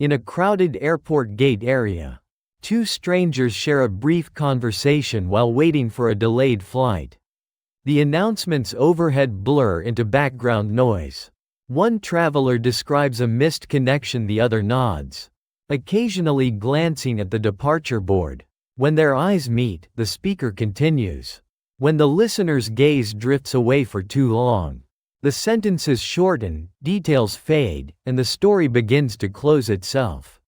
In a crowded airport gate area, two strangers share a brief conversation while waiting for a delayed flight. The announcements overhead blur into background noise. One traveler describes a missed connection, the other nods, occasionally glancing at the departure board. When their eyes meet, the speaker continues. When the listener's gaze drifts away for too long, the sentences shorten, details fade, and the story begins to close itself.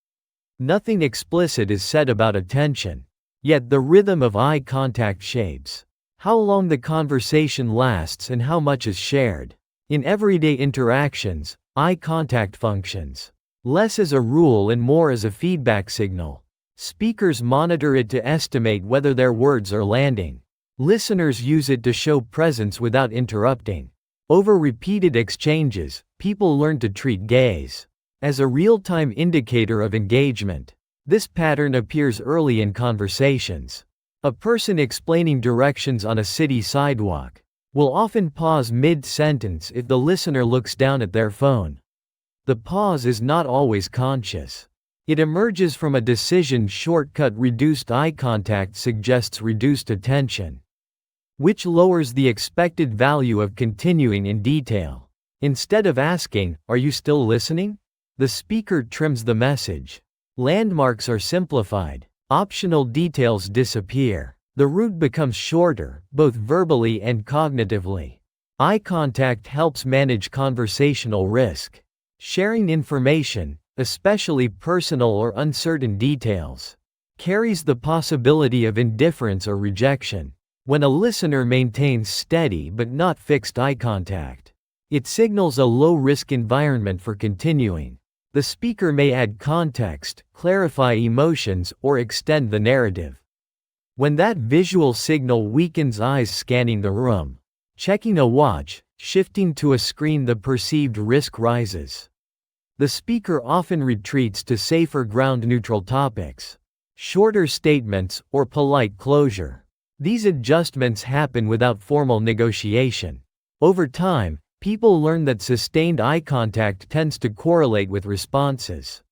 Nothing explicit is said about attention, yet the rhythm of eye contact shapes how long the conversation lasts and how much is shared. In everyday interactions, eye contact functions less as a rule and more as a feedback signal. Speakers monitor it to estimate whether their words are landing. Listeners use it to show presence without interrupting. Over repeated exchanges, people learn to treat gaze as a real-time indicator of engagement. This pattern appears early in conversations. A person explaining directions on a city sidewalk will often pause mid-sentence if the listener looks down at their phone. The pause is not always conscious. It emerges from a decision shortcut. Reduced eye contact suggests reduced attention, which lowers the expected value of continuing in detail. Instead of asking, "Are you still listening?" the speaker trims the message. Landmarks are simplified. Optional details disappear. The route becomes shorter, both verbally and cognitively. Eye contact helps manage conversational risk. Sharing information, especially personal or uncertain details, carries the possibility of indifference or rejection. When a listener maintains steady but not fixed eye contact, it signals a low-risk environment for continuing. The speaker may add context, clarify emotions, or extend the narrative. When that visual signal weakens, eyes scanning the room, checking a watch, shifting to a screen, the perceived risk rises. The speaker often retreats to safer ground, neutral topics, shorter statements, or polite closure. These adjustments happen without formal negotiation. Over time, people learn that sustained eye contact tends to correlate with responses,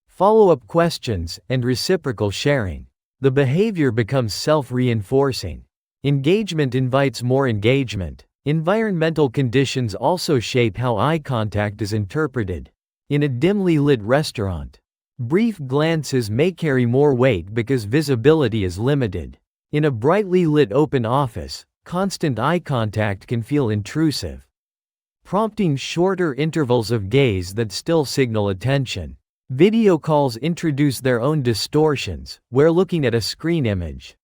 follow-up questions, and reciprocal sharing. The behavior becomes self-reinforcing. Engagement invites more engagement. Environmental conditions also shape how eye contact is interpreted. In a dimly lit restaurant, brief glances may carry more weight because visibility is limited. In a brightly lit open office, constant eye contact can feel intrusive, prompting shorter intervals of gaze that still signal attention. Video calls introduce their own distortions, where looking at a screen image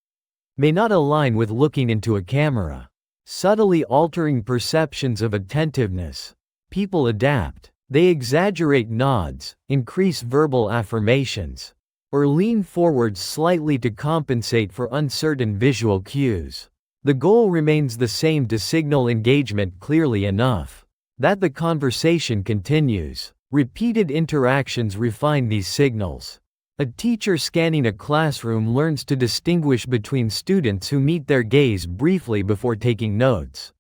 may not align with looking into a camera, subtly altering perceptions of attentiveness. People adapt. They exaggerate nods, increase verbal affirmations, or lean forward slightly to compensate for uncertain visual cues. The goal remains the same: to signal engagement clearly enough that the conversation continues. Repeated interactions refine these signals. A teacher scanning a classroom learns to distinguish between students who meet their gaze briefly before taking notes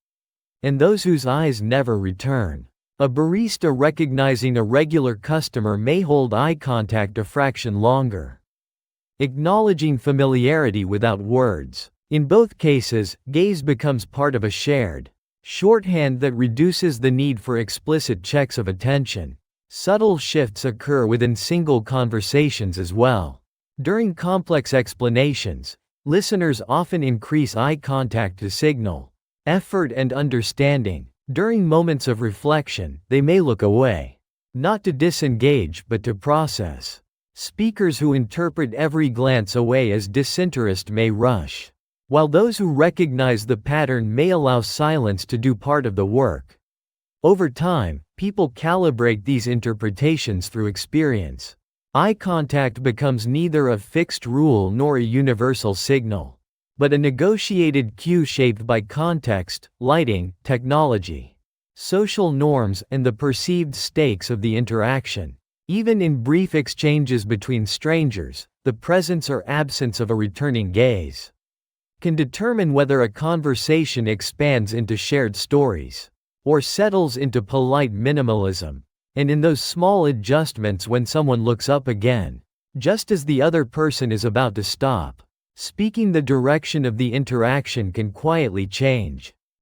and those whose eyes never return. A barista recognizing a regular customer may hold eye contact a fraction longer, acknowledging familiarity without words. In both cases, gaze becomes part of a shared shorthand that reduces the need for explicit checks of attention. Subtle shifts occur within single conversations as well. During complex explanations, listeners often increase eye contact to signal effort and understanding. During moments of reflection, they may look away, not to disengage but to process. Speakers who interpret every glance away as disinterest may rush, while those who recognize the pattern may allow silence to do part of the work. Over time, people calibrate these interpretations through experience. Eye contact becomes neither a fixed rule nor a universal signal, but a negotiated cue shaped by context, lighting, technology, social norms, and the perceived stakes of the interaction. Even in brief exchanges between strangers, the presence or absence of a returning gaze can determine whether a conversation expands into shared stories or settles into polite minimalism. And in those small adjustments when someone looks up again, just as the other person is about to stop speaking, the direction of the interaction can quietly change.